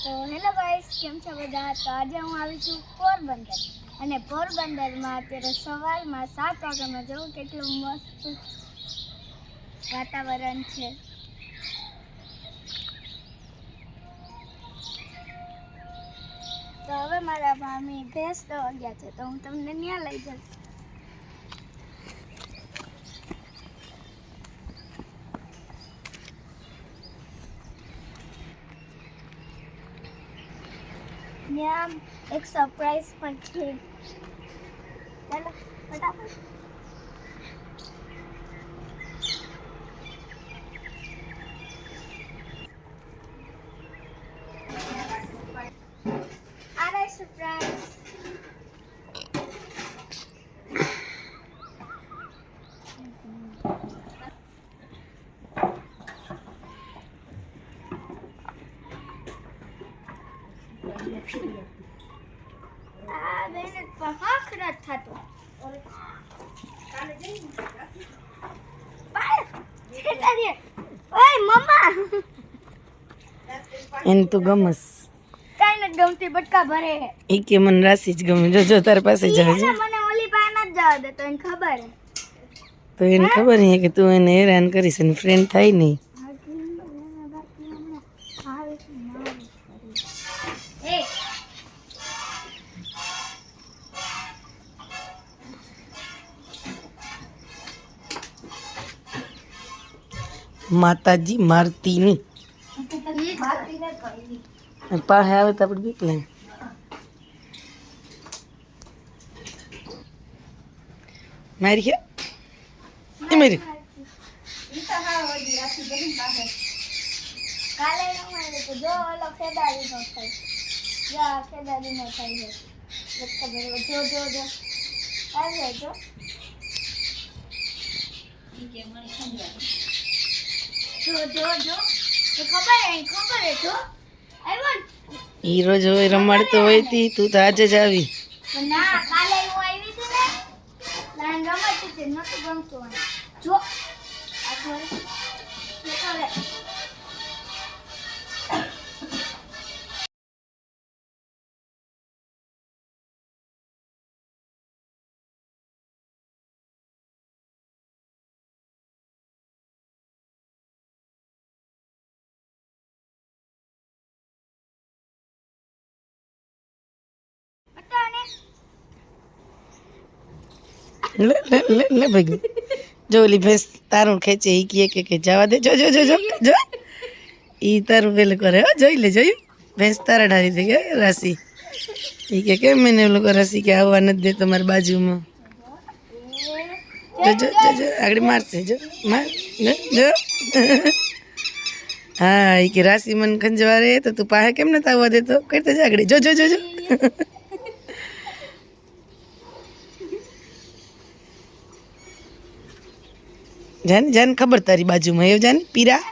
તો hello guys, કેમ છો બધા? તો આજે હું આવી છું પોરબંદર, અને પોરબંદરમાં અત્યારે સવારમાં 7 વાગ્યામાં જવું કેટલું મસ્ત વાતાવરણ છે. તો હવે મારા મામી ભેંસ દોવા ગયા છે, તો હું તમને ત્યાં લઈ જાઉં. ત્યાં એક સરપ્રાઈઝ પણ છે. ચાલો ફટાફટ. આ રહી સરપ્રાઈઝ. આ બેન પહાખ રથ થતો. ઓય મમ્મા, એને તું ગમસ કઈ નથી ગમતી, બટકા ભરે. એ કે મને રાશિ જ ગમે. જો તારી પાસે જાય છે મને ઓલી પાસે નથી જવા દેતો, એને ખબર હે. તો એને ખબર નહીં કે તું એને હેરાન કરીશ, એની ફ્રેન્ડ થાય નહીં. માતાજી મારતી નહીં. પાસે આવે તો આપણે બીક લાગે. મારી છે એ મારી. કાલે રમાડે તો જો ઓલો ખેદાડી નો થાય. જા ખેદાડી નો થાય છે. બટકા ભરે. જો જો જો આવે જો. જો જો જો એ ખબર હે જો. આવ્યો ને. ઈ રોજ હોય રમાડતો હોય તી, તું તો આજે જ આવી. પણ ના, કાલે હું આવી હતી ને, લાઈન રમાડતી હતી, નતું ગમતું મને. જો આ ખબર લે લે લે લે ભાઈ. જો ઓલી ભેંસ તારું ખેંચે, ઈ કે જવા દે. જો જો જો જો જો ઈ તારું પેલું કરે. હો જોઈ લે, જોયું? ભેંસ તારા ડારી થઈ ગયા રાશિ. ઈ કે કેમ મને ઓલું રાશિ કે આવવા નથી દે તમારી બાજુમાં. જો જો જો જો આગળ મારશે. જો માર જો. હા, ઈ કે રાશિ મને ખંજવારે તો તું પાસે કેમ નથી આવવા દેતો? કરતા જ આગળ. જો જો જો જો જાને જાને ખબર તારી બાજુમાં એવું જાને પીરા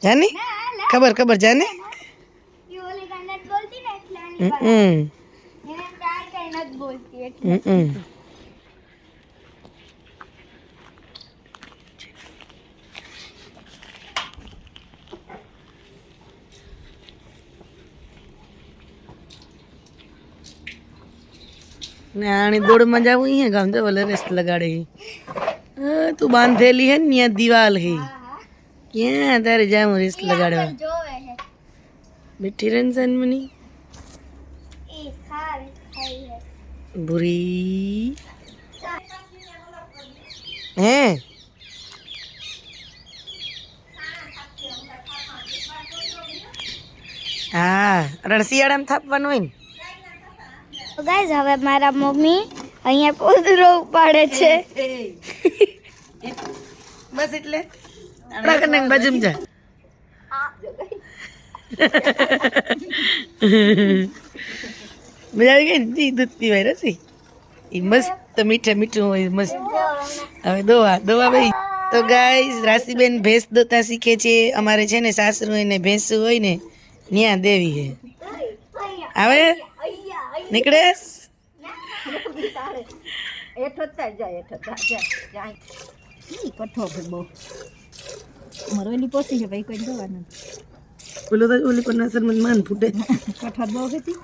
જાને ખબર ખબર જાને. ઈ ઓલી કાઈ નથી બોલતી ને એટલે આની હમ પાસે. એને કાઈ નથી બોલતી એટલે. હમ ને આણી દોડમાં જાવું અહીંયા ગામ જો ઓલે રેસ્ટ લગાડે. તું બાંધેલી હે ને ત્યાં દિવાલ હે, ક્યાં તારે જાવું રેસ્ટ લગાડવા? જોવે હે. બેઠી રંજન મની ઈ ખાઈ હે. બુરી હે. હા, રણસિયાળામાં થાપવાનું હોય ને. તો ગાઈઝ, હવે મારા મમ્મી અહીંયા પોદરો ઉપાડે છે. બસ એટલે બાજુમાં જા. મજા આવી ગઈ ને? દૂધ પીવાય રસી એ મસ્ત મીઠા મીઠું હોય મસ્ત. હવે દોવા દોવા ભાઈ. તો ગાઈઝ, રાશિબેન ભેંસ દોતા શીખે છે. અમારે છે ને સાસરું હોય ને ભેંસું હોય ને ન્યા દેવી હે. આવે નીકળેશ એઠો જાય કઠો બહુ મારો એની પોસી છે ભાઈ કોઈ દવા નથી. બોલો તો ઓલી પર નસર મને માન ફૂટે કઠાર બહુ હતી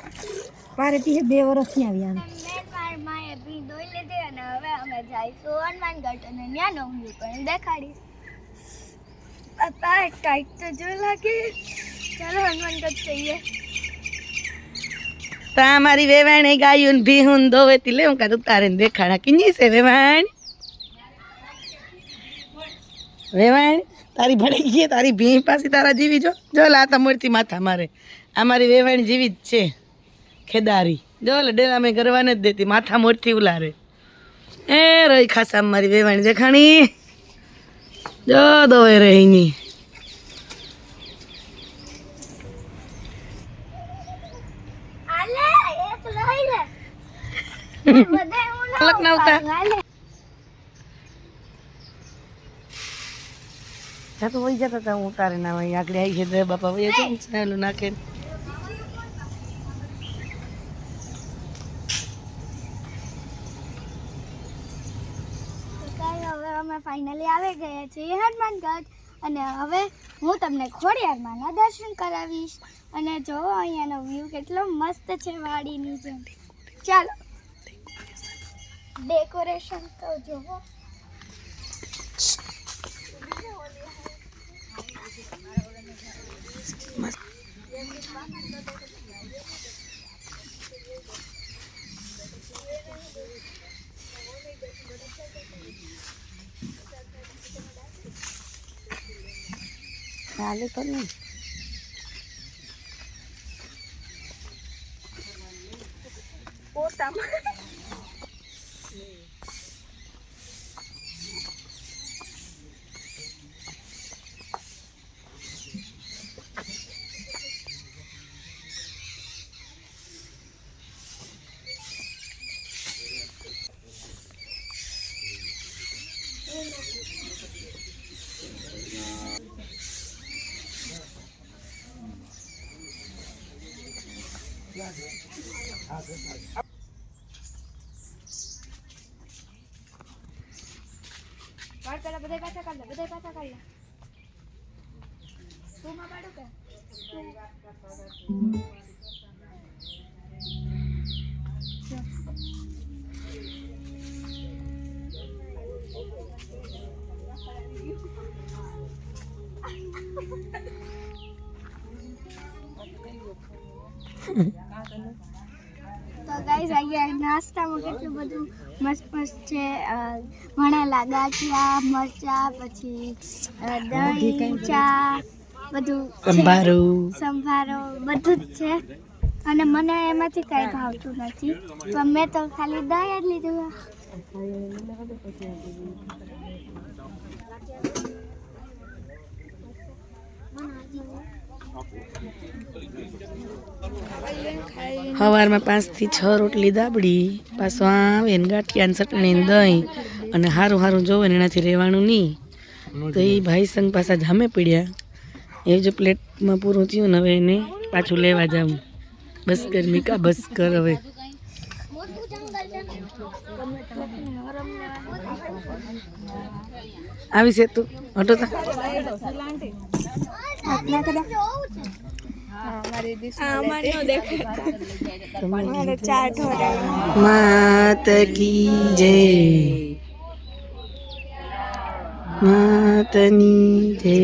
પારેથી 2 વર્ષથી આવી આમ મેં મારી માએ ભી દોઈ લીધી અને હવે અમે જઈશું હનુમાનગઢ અને ત્યાં નવું પણ દેખાડીશ. પપ્પા ટાઈટ તો જો લાગે. ચાલો હનુમાનગઢ જઈએ. તા મારી વેવાણે ગાયું ને ભીહું દોવેતી લે હું કા તારે દેખાડા કિંજી છે વેવાણ વેવાણ તારી ભળી ગઈ તારી ભી પાછી તારા જીવી જો જો લાતા મોરતી માથા મારે આ મારી વેવાણ જીવી જ છે ખેદારી જો લે ડેલા મેં કરવા નથી દેતી માથા મોરથી ઉલારે એ રહી ખાસા મારી વેવાણ દેખાણી જો દોવે રહીની આલે એક લઈ લે. બધા હું પલક ના ઉતાર આલે. જાતું વહી જતા હતા હું ઉતારે ના વહી આગળ આવી છે દે બાપા વહી છે ચાલું નાખે હવે અમે ફાઇનલી આવી ગયા છીએ હનુમાનગઢ અને હવે હું તમને ખોડિયારમાંના દર્શન કરાવીશ અને જો અહીંયાનો વ્યૂ કેટલો મસ્ત છે વાડીની જેમ. ચાલો ડેકોરેશન તો જોવો. ચાલે તો નહીં પેલા બધા પાછા કાઢ લે. બધા પાછા કાઢ લે. તું માં પાડું કે તો ગાઈઝ અહીંયા નાસ્તામાં કેટલું બધું મસ્ત મસ્ત છે. વણેલા ગાંઠિયા મરચા પછી દહીં ચા બધું સંભારો બધું જ છે અને મને એમાંથી કંઈ ભાવતું નથી પણ મેં તો ખાલી દહીં જ લીધું. સવારમાં 5 થી 6 રોટલી દાબડી પાછું આવે ને ગાંઠિયા ચટણી ને દહીં અને સારું સારું જોવે ને એનાથી રહેવાનું નહીં તો એ ભાઈ સંગ પાછા જામે પડ્યા એ જો પ્લેટમાં પૂરું થયું ને હવે એને પાછું લેવા જાઉં. બસ કર મીકા બસ કર હવે આવી છે તું હટો તા માત કી જય માતની જય.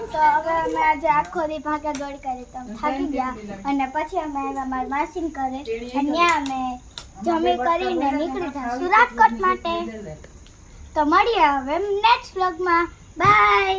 તો હવે અમે આજે આખો દી ભાગા દોડ કરી તો અમે થાકી ગયા અને પછી અમે આવ્યા મારા માસીને ઘરે અને ત્યાં અમે જમી કરીને નીકળી જઈશું રાજકોટ માટે. તો મળીએ હવે નેક્સ્ટ વ્લોગમાં. બાય.